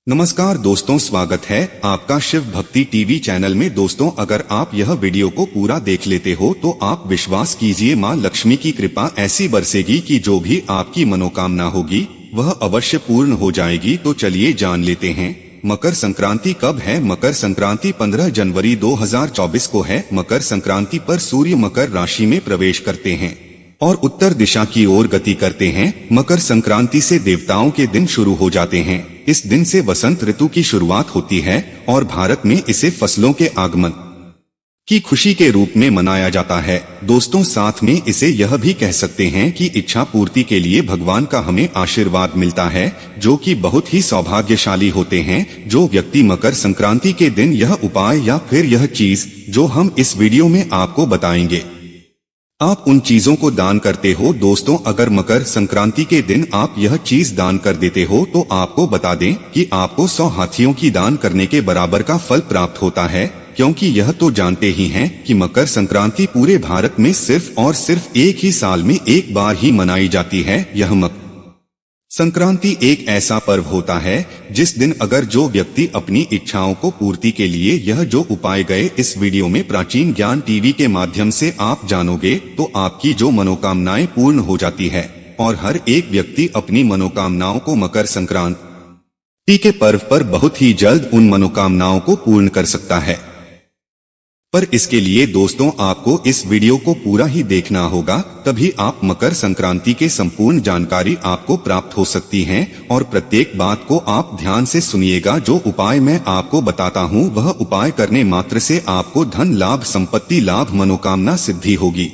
नमस्कार दोस्तों, स्वागत है आपका शिव भक्ति टीवी चैनल में। दोस्तों, अगर आप यह वीडियो को पूरा देख लेते हो तो आप विश्वास कीजिए मां लक्ष्मी की कृपा ऐसी बरसेगी कि जो भी आपकी मनोकामना होगी वह अवश्य पूर्ण हो जाएगी। तो चलिए जान लेते हैं मकर संक्रांति कब है। मकर संक्रांति 15 जनवरी 2024 को है। मकर संक्रांति पर सूर्य मकर राशि में प्रवेश करते हैं और उत्तर दिशा की ओर गति करते हैं। मकर संक्रांति से देवताओं के दिन शुरू हो जाते हैं। इस दिन से वसंत ऋतु की शुरुआत होती है और भारत में इसे फसलों के आगमन की खुशी के रूप में मनाया जाता है। दोस्तों, साथ में इसे यह भी कह सकते हैं कि इच्छा पूर्ति के लिए भगवान का हमें आशीर्वाद मिलता है, जो कि बहुत ही सौभाग्यशाली होते हैं जो व्यक्ति मकर संक्रांति के दिन यह उपाय या फिर यह चीज जो हम इस वीडियो में आपको बताएंगे, आप उन चीजों को दान करते हो। दोस्तों, अगर मकर संक्रांति के दिन आप यह चीज दान कर देते हो तो आपको बता दें कि आपको 100 हाथियों की दान करने के बराबर का फल प्राप्त होता है, क्योंकि यह तो जानते ही हैं कि मकर संक्रांति पूरे भारत में सिर्फ और सिर्फ एक ही साल में एक बार ही मनाई जाती है। यह मकर संक्रांति एक ऐसा पर्व होता है जिस दिन अगर जो व्यक्ति अपनी इच्छाओं को पूर्ति के लिए यह जो उपाय गए इस वीडियो में प्राचीन ज्ञान टीवी के माध्यम से आप जानोगे तो आपकी जो मनोकामनाएं पूर्ण हो जाती है और हर एक व्यक्ति अपनी मनोकामनाओं को मकर संक्रांति के पर्व पर बहुत ही जल्द उन मनोकामनाओं को पूर्ण कर सकता है। पर इसके लिए दोस्तों आपको इस वीडियो को पूरा ही देखना होगा, तभी आप मकर संक्रांति के संपूर्ण जानकारी आपको प्राप्त हो सकती है। और प्रत्येक बात को आप ध्यान से सुनिएगा। जो उपाय मैं आपको बताता हूँ वह उपाय करने मात्र से आपको धन लाभ, संपत्ति लाभ, मनोकामना सिद्धि होगी।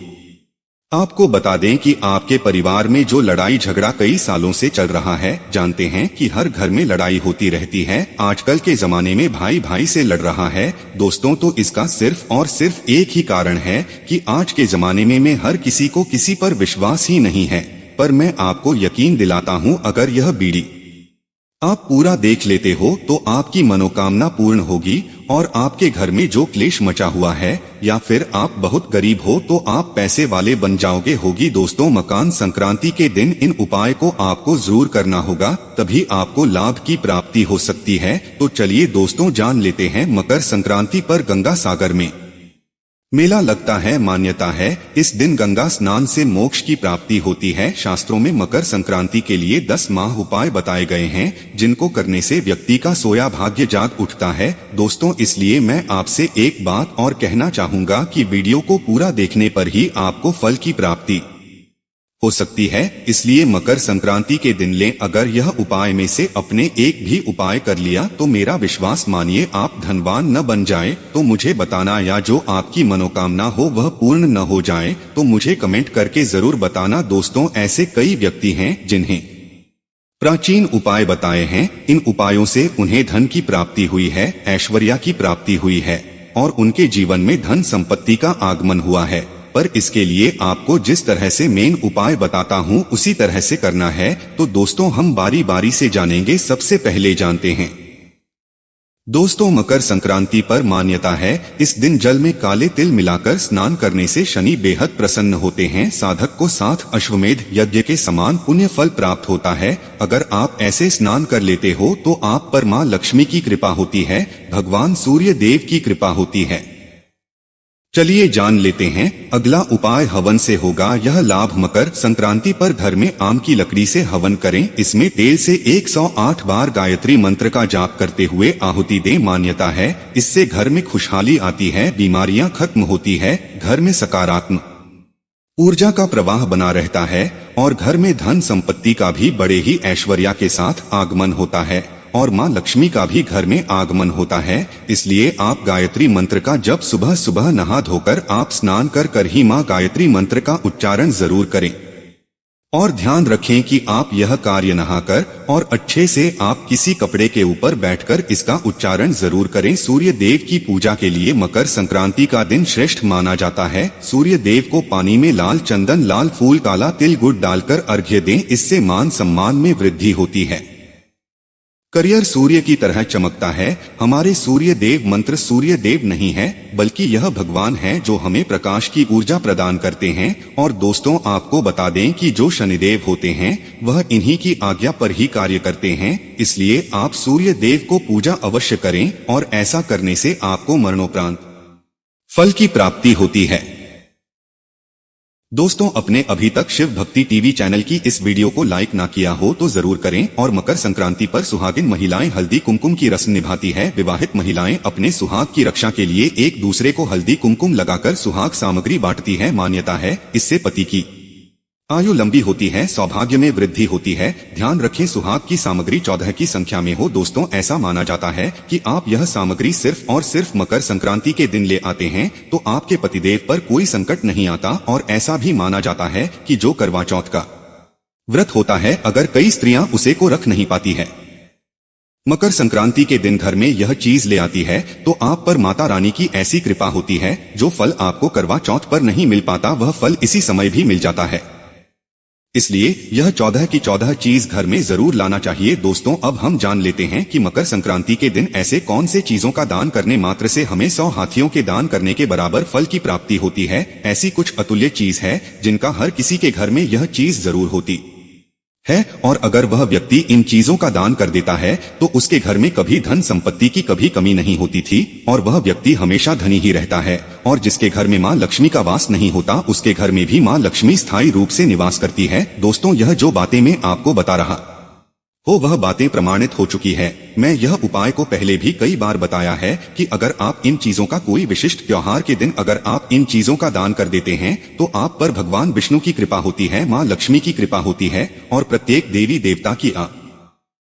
आपको बता दें कि आपके परिवार में जो लड़ाई झगड़ा कई सालों से चल रहा है, जानते हैं कि हर घर में लड़ाई होती रहती है। आजकल के जमाने में भाई भाई से लड़ रहा है। दोस्तों, तो इसका सिर्फ और सिर्फ एक ही कारण है कि आज के जमाने में हर किसी को किसी पर विश्वास ही नहीं है। पर मैं आपको यकीन दिलाता हूँ, अगर यह वीडियो आप पूरा देख लेते हो तो आपकी मनोकामना पूर्ण होगी और आपके घर में जो क्लेश मचा हुआ है या फिर आप बहुत गरीब हो तो आप पैसे वाले बन जाओगे होगी। दोस्तों, मकर संक्रांति के दिन इन उपाय को आपको जरूर करना होगा, तभी आपको लाभ की प्राप्ति हो सकती है। तो चलिए दोस्तों जान लेते हैं। मकर संक्रांति पर गंगा सागर में मेला लगता है। मान्यता है इस दिन गंगा स्नान से मोक्ष की प्राप्ति होती है। शास्त्रों में मकर संक्रांति के लिए 10 माह उपाय बताए गए हैं जिनको करने से व्यक्ति का सोया भाग्य जाग उठता है। दोस्तों, इसलिए मैं आपसे एक बात और कहना चाहूंगा कि वीडियो को पूरा देखने पर ही आपको फल की प्राप्ति हो सकती है। इसलिए मकर संक्रांति के दिन लें। अगर यह उपाय में से अपने एक भी उपाय कर लिया तो मेरा विश्वास मानिए आप धनवान न बन जाए तो मुझे बताना, या जो आपकी मनोकामना हो वह पूर्ण न हो जाए तो मुझे कमेंट करके जरूर बताना। दोस्तों, ऐसे कई व्यक्ति हैं जिन्हें प्राचीन उपाय बताए हैं। इन उपायों से उन्हें धन की प्राप्ति हुई है, ऐश्वर्य की प्राप्ति हुई है और उनके जीवन में धन संपत्ति का आगमन हुआ है। पर इसके लिए आपको जिस तरह से मेन उपाय बताता हूँ उसी तरह से करना है। तो दोस्तों, हम बारी बारी से जानेंगे। सबसे पहले जानते हैं दोस्तों, मकर संक्रांति पर मान्यता है इस दिन जल में काले तिल मिलाकर स्नान करने से शनि बेहद प्रसन्न होते हैं। साधक को 7 अश्वमेध यज्ञ के समान पुण्य फल प्राप्त होता है। अगर आप ऐसे स्नान कर लेते हो तो आप पर मां लक्ष्मी की कृपा होती है, भगवान सूर्य देव की कृपा होती है। चलिए जान लेते हैं। अगला उपाय हवन से होगा। यह लाभ मकर संक्रांति पर घर में आम की लकड़ी से हवन करें। इसमें तेल से 108 बार गायत्री मंत्र का जाप करते हुए आहुति दें। मान्यता है इससे घर में खुशहाली आती है, बीमारियां खत्म होती है, घर में सकारात्मक ऊर्जा का प्रवाह बना रहता है और घर में धन संपत्ति का भी बड़े ही ऐश्वर्य के साथ आगमन होता है और मां लक्ष्मी का भी घर में आगमन होता है। इसलिए आप गायत्री मंत्र का जब सुबह सुबह नहा धोकर आप स्नान कर ही मां गायत्री मंत्र का उच्चारण जरूर करें। और ध्यान रखें कि आप यह कार्य नहाकर और अच्छे से आप किसी कपड़े के ऊपर बैठकर इसका उच्चारण जरूर करें। सूर्य देव की पूजा के लिए मकर संक्रांति का दिन श्रेष्ठ माना जाता है। सूर्य देव को पानी में लाल चंदन, लाल फूल, काला तिल, गुड़ डालकर अर्घ्य दें। इससे मान सम्मान में वृद्धि होती है। करियर सूर्य की तरह चमकता है। हमारे सूर्य देव मंत्र सूर्य देव नहीं है, बल्कि यह भगवान है जो हमें प्रकाश की ऊर्जा प्रदान करते हैं। और दोस्तों, आपको बता दें कि जो शनिदेव होते हैं वह इन्हीं की आज्ञा पर ही कार्य करते हैं। इसलिए आप सूर्य देव को पूजा अवश्य करें और ऐसा करने से आपको मरणोपरांत फल की प्राप्ति होती है। दोस्तों, अपने अभी तक शिव भक्ति टीवी चैनल की इस वीडियो को लाइक ना किया हो तो जरूर करें। और मकर संक्रांति पर सुहागिन महिलाएं हल्दी कुमकुम की रस्म निभाती है। विवाहित महिलाएं अपने सुहाग की रक्षा के लिए एक दूसरे को हल्दी कुमकुम लगाकर सुहाग सामग्री बांटती है। मान्यता है इससे पति की आयु लंबी होती है, सौभाग्य में वृद्धि होती है। ध्यान रखें, सुहाग की सामग्री 14 की संख्या में हो। दोस्तों, ऐसा माना जाता है कि आप यह सामग्री सिर्फ और सिर्फ मकर संक्रांति के दिन ले आते हैं तो आपके पतिदेव पर कोई संकट नहीं आता। और ऐसा भी माना जाता है कि जो करवा चौथ का व्रत होता है, अगर कई स्त्रियां उसे को रख नहीं पाती है, मकर संक्रांति के दिन घर में यह चीज ले आती है तो आप पर माता रानी की ऐसी कृपा होती है, जो फल आपको करवा चौथ पर नहीं मिल पाता वह फल इसी समय भी मिल जाता है। इसलिए यह 14 की 14 चीज घर में जरूर लाना चाहिए। दोस्तों, अब हम जान लेते हैं कि मकर संक्रांति के दिन ऐसे कौन से चीजों का दान करने मात्र से हमें 100 हाथियों के दान करने के बराबर फल की प्राप्ति होती है। ऐसी कुछ अतुल्य चीज है जिनका हर किसी के घर में यह चीज जरूर होती है, और अगर वह व्यक्ति इन चीजों का दान कर देता है तो उसके घर में कभी धन संपत्ति की कभी कमी नहीं होती थी और वह व्यक्ति हमेशा धनी ही रहता है। और जिसके घर में मां लक्ष्मी का वास नहीं होता उसके घर में भी मां लक्ष्मी स्थायी रूप से निवास करती है। दोस्तों, यह जो बातें मैं आपको बता रहा हो वह बातें प्रमाणित हो चुकी है। मैं यह उपाय को पहले भी कई बार बताया है कि अगर आप इन चीजों का कोई विशिष्ट त्योहार के दिन अगर आप इन चीजों का दान कर देते हैं तो आप पर भगवान विष्णु की कृपा होती है, मां लक्ष्मी की कृपा होती है और प्रत्येक देवी देवता की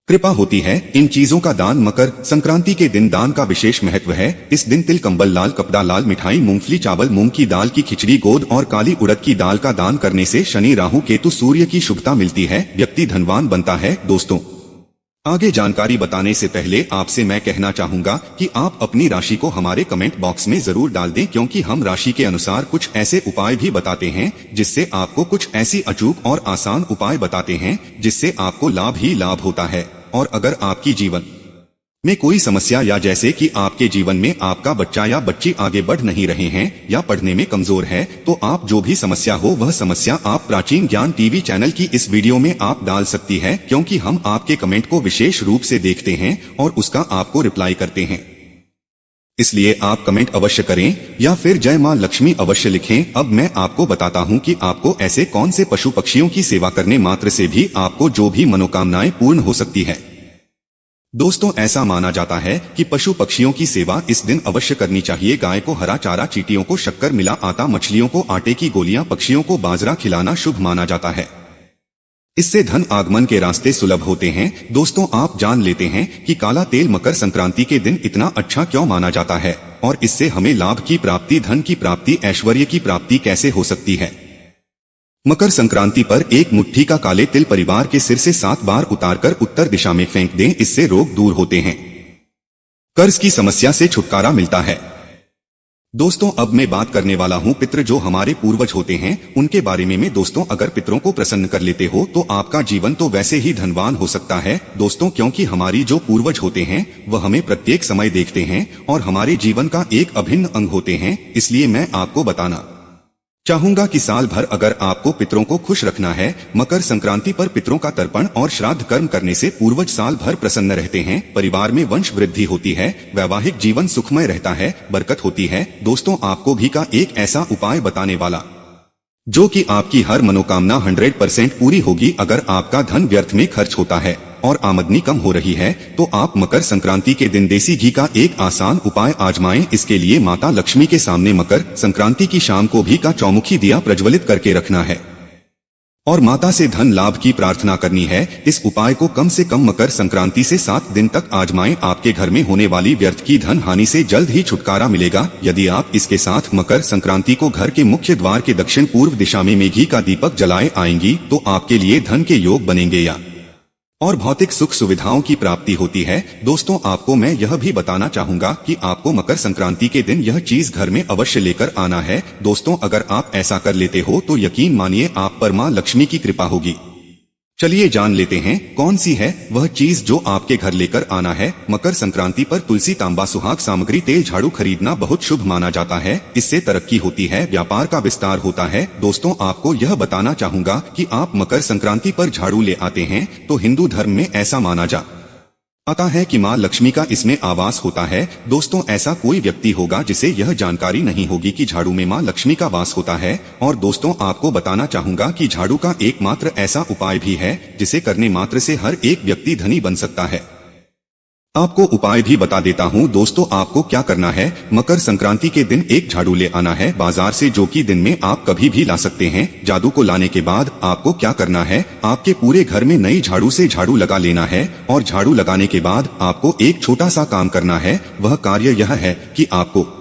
कृपा होती है। इन चीजों का दान मकर संक्रांति के दिन दान का विशेष महत्व है। इस दिन तिल, कंबल, लाल कपड़ा, लाल मिठाई, मूंगफली, चावल, मूंग की दाल की खिचड़ी, गोद और काली उड़द की दाल का दान करने से शनि, राहु, केतु, सूर्य की शुभता मिलती है, व्यक्ति धनवान बनता है। दोस्तों, आगे जानकारी बताने से पहले आपसे मैं कहना चाहूंगा कि आप अपनी राशि को हमारे कमेंट बॉक्स में जरूर डाल दें, क्योंकि हम राशि के अनुसार कुछ ऐसे उपाय भी बताते हैं जिससे आपको कुछ ऐसी अचूक और आसान उपाय बताते हैं जिससे आपको लाभ ही लाभ होता है। और अगर आपकी जीवन में कोई समस्या या जैसे कि आपके जीवन में आपका बच्चा या बच्ची आगे बढ़ नहीं रहे हैं या पढ़ने में कमजोर है तो आप जो भी समस्या हो वह समस्या आप प्राचीन ज्ञान टीवी चैनल की इस वीडियो में आप डाल सकती है, क्योंकि हम आपके कमेंट को विशेष रूप से देखते हैं और उसका आपको रिप्लाई करते हैं। इसलिए आप कमेंट अवश्य करें या फिर जय मां लक्ष्मी अवश्य लिखें। अब मैं आपको बताता हूं कि आपको ऐसे कौन से पशु पक्षियों की सेवा करने मात्र से भी आपको जो भी मनोकामनाएं पूर्ण हो सकती है। दोस्तों, ऐसा माना जाता है कि पशु पक्षियों की सेवा इस दिन अवश्य करनी चाहिए। गाय को हरा चारा, चींटियों को शक्कर मिला आटा, मछलियों को आटे की गोलियां, पक्षियों को बाजरा खिलाना शुभ माना जाता है। इससे धन आगमन के रास्ते सुलभ होते हैं। दोस्तों, आप जान लेते हैं कि काला तेल मकर संक्रांति के दिन इतना अच्छा क्यों माना जाता है और इससे हमें लाभ की प्राप्ति, धन की प्राप्ति, ऐश्वर्य की प्राप्ति कैसे हो सकती है। मकर संक्रांति पर एक मुट्ठी का काले तिल परिवार के सिर से 7 बार उतारकर उत्तर दिशा में फेंक दें, इससे रोग दूर होते हैं, कर्ज की समस्या से छुटकारा मिलता है। दोस्तों, अब मैं बात करने वाला हूं पितृ, जो हमारे पूर्वज होते हैं उनके बारे में। दोस्तों, अगर पितरों को प्रसन्न कर लेते हो तो आपका जीवन तो वैसे ही धनवान हो सकता है। दोस्तों, क्योंकि हमारी जो पूर्वज होते हैं वह हमें प्रत्येक समय देखते हैं और हमारे जीवन का एक अभिन्न अंग होते हैं। इसलिए मैं आपको बताना चाहूंगा कि साल भर अगर आपको पितरों को खुश रखना है, मकर संक्रांति पर पितरों का तर्पण और श्राद्ध कर्म करने से पूर्वज साल भर प्रसन्न रहते हैं, परिवार में वंश वृद्धि होती है, वैवाहिक जीवन सुखमय रहता है, बरकत होती है। दोस्तों, आपको भी का एक ऐसा उपाय बताने वाला जो कि आपकी हर मनोकामना 100% पूरी होगी। अगर आपका धन व्यर्थ में खर्च होता है और आमदनी कम हो रही है तो आप मकर संक्रांति के दिन देसी घी का एक आसान उपाय आजमाएं। इसके लिए माता लक्ष्मी के सामने मकर संक्रांति की शाम को घी का चौमुखी दिया प्रज्वलित करके रखना है और माता से धन लाभ की प्रार्थना करनी है। इस उपाय को कम से कम मकर संक्रांति से 7 दिन तक आजमाएं। आपके घर में होने वाली व्यर्थ की धन हानि से जल्द ही छुटकारा मिलेगा। यदि आप इसके साथ मकर संक्रांति को घर के मुख्य द्वार के दक्षिण पूर्व दिशा में घी का दीपक जलाए आएंगी तो आपके लिए धन के योग बनेंगे या और भौतिक सुख सुविधाओं की प्राप्ति होती है। दोस्तों, आपको मैं यह भी बताना चाहूंगा कि आपको मकर संक्रांति के दिन यह चीज घर में अवश्य लेकर आना है। दोस्तों, अगर आप ऐसा कर लेते हो तो यकीन मानिए आप पर मां लक्ष्मी की कृपा होगी। चलिए जान लेते हैं कौन सी है वह चीज जो आपके घर लेकर आना है। मकर संक्रांति पर तुलसी, तांबा, सुहाग सामग्री, तेल, झाड़ू खरीदना बहुत शुभ माना जाता है। इससे तरक्की होती है, व्यापार का विस्तार होता है। दोस्तों, आपको यह बताना चाहूंगा कि आप मकर संक्रांति पर झाड़ू ले आते हैं तो हिंदू धर्म में ऐसा माना आता है कि माँ लक्ष्मी का इसमें आवास होता है। दोस्तों, ऐसा कोई व्यक्ति होगा जिसे यह जानकारी नहीं होगी कि झाड़ू में माँ लक्ष्मी का वास होता है। और दोस्तों, आपको बताना चाहूंगा कि झाड़ू का एकमात्र ऐसा उपाय भी है जिसे करने मात्र से हर एक व्यक्ति धनी बन सकता है। आपको उपाय भी बता देता हूँ। दोस्तों, आपको क्या करना है, मकर संक्रांति के दिन एक झाड़ू ले आना है बाजार से, जो कि दिन में आप कभी भी ला सकते हैं। जादू को लाने के बाद आपको क्या करना है, आपके पूरे घर में नई झाड़ू से झाड़ू लगा लेना है। और झाड़ू लगाने के बाद आपको एक छोटा सा काम करना है। वह कार्य यह है कि आपको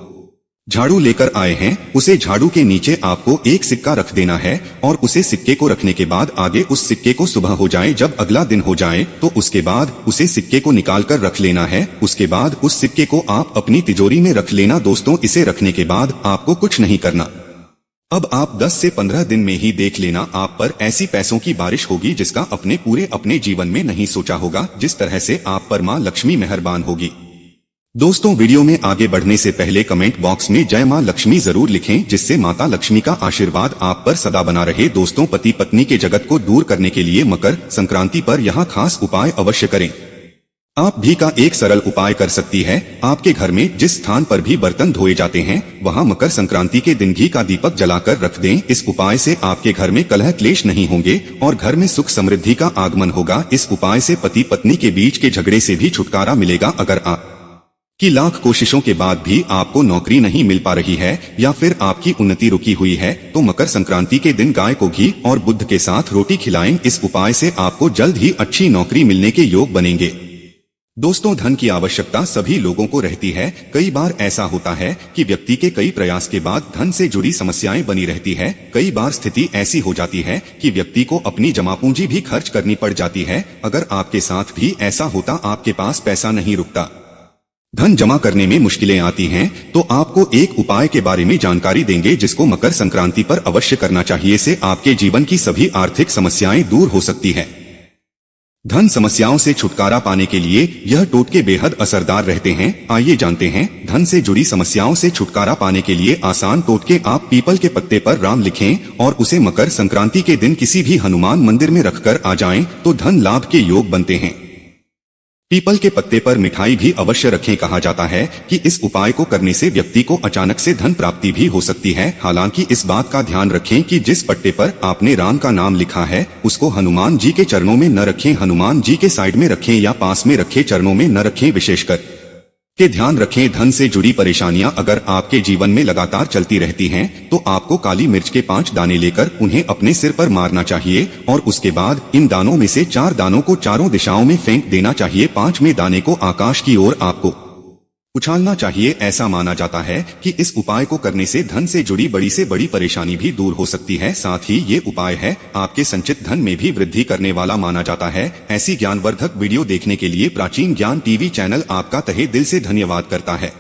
झाड़ू लेकर आए हैं, उसे झाड़ू के नीचे आपको एक सिक्का रख देना है। और उसे सिक्के को रखने के बाद आगे उस सिक्के को सुबह हो जाए, जब अगला दिन हो जाए तो उसके बाद उसे सिक्के को निकाल कर रख लेना है। उसके बाद उस सिक्के को आप अपनी तिजोरी में रख लेना। दोस्तों, इसे रखने के बाद आपको कुछ नहीं करना। अब आप 10 से 15 दिन में ही देख लेना, आप पर ऐसी पैसों की बारिश होगी जिसका अपने जीवन में नहीं सोचा होगा। जिस तरह से आप पर माँ लक्ष्मी मेहरबान होगी। दोस्तों, वीडियो में आगे बढ़ने से पहले कमेंट बॉक्स में जय मां लक्ष्मी जरूर लिखें, जिससे माता लक्ष्मी का आशीर्वाद आप पर सदा बना रहे। दोस्तों, पति पत्नी के जगत को दूर करने के लिए मकर संक्रांति पर यहाँ खास उपाय अवश्य करें। आप भी का एक सरल उपाय कर सकती है। आपके घर में जिस स्थान पर भी बर्तन धोए जाते हैं वहाँ मकर संक्रांति के दिन घी का दीपक जलाकर रख दें। इस उपाय से आपके घर में कलह क्लेश नहीं होंगे और घर में सुख समृद्धि का आगमन होगा। इस उपाय से पति पत्नी के बीच के झगड़े से भी छुटकारा मिलेगा। अगर आप कि लाख कोशिशों के बाद भी आपको नौकरी नहीं मिल पा रही है या फिर आपकी उन्नति रुकी हुई है, तो मकर संक्रांति के दिन गाय को घी और बुद्ध के साथ रोटी खिलाएं। इस उपाय से आपको जल्द ही अच्छी नौकरी मिलने के योग बनेंगे। दोस्तों, धन की आवश्यकता सभी लोगों को रहती है। कई बार ऐसा होता है कि व्यक्ति के कई प्रयास के बाद धन से जुड़ी समस्याएं बनी रहती है। कई बार स्थिति ऐसी हो जाती है कि व्यक्ति को अपनी जमा पूंजी भी खर्च करनी पड़ जाती है। अगर आपके साथ भी ऐसा होता, आपके पास पैसा नहीं रुकता, धन जमा करने में मुश्किलें आती हैं, तो आपको एक उपाय के बारे में जानकारी देंगे जिसको मकर संक्रांति पर अवश्य करना चाहिए। से आपके जीवन की सभी आर्थिक समस्याएं दूर हो सकती हैं। धन समस्याओं से छुटकारा पाने के लिए यह टोटके बेहद असरदार रहते हैं। आइए जानते हैं धन से जुड़ी समस्याओं से छुटकारा पाने के लिए आसान टोटके। आप पीपल के पत्ते पर राम लिखें और उसे मकर संक्रांति के दिन किसी भी हनुमान मंदिर में रखकर आ जाएं तो धन लाभ के योग बनते हैं। पीपल के पत्ते पर मिठाई भी अवश्य रखें। कहा जाता है कि इस उपाय को करने से व्यक्ति को अचानक से धन प्राप्ति भी हो सकती है। हालांकि इस बात का ध्यान रखें कि जिस पट्टे पर आपने राम का नाम लिखा है उसको हनुमान जी के चरणों में न रखें, हनुमान जी के साइड में रखें या पास में रखे, चरणों में न रखें। विशेषकर के ध्यान रखें, धन से जुड़ी परेशानियां अगर आपके जीवन में लगातार चलती रहती हैं तो आपको काली मिर्च के 5 दाने लेकर उन्हें अपने सिर पर मारना चाहिए और उसके बाद इन दानों में से 4 दानों को चारों दिशाओं में फेंक देना चाहिए। 5वें दाने को आकाश की ओर आपको उछालना चाहिए। ऐसा माना जाता है कि इस उपाय को करने से धन से जुड़ी बड़ी से बड़ी परेशानी भी दूर हो सकती है। साथ ही ये उपाय है आपके संचित धन में भी वृद्धि करने वाला माना जाता है। ऐसी ज्ञानवर्धक वीडियो देखने के लिए प्राचीन ज्ञान टीवी चैनल आपका तहे दिल से धन्यवाद करता है।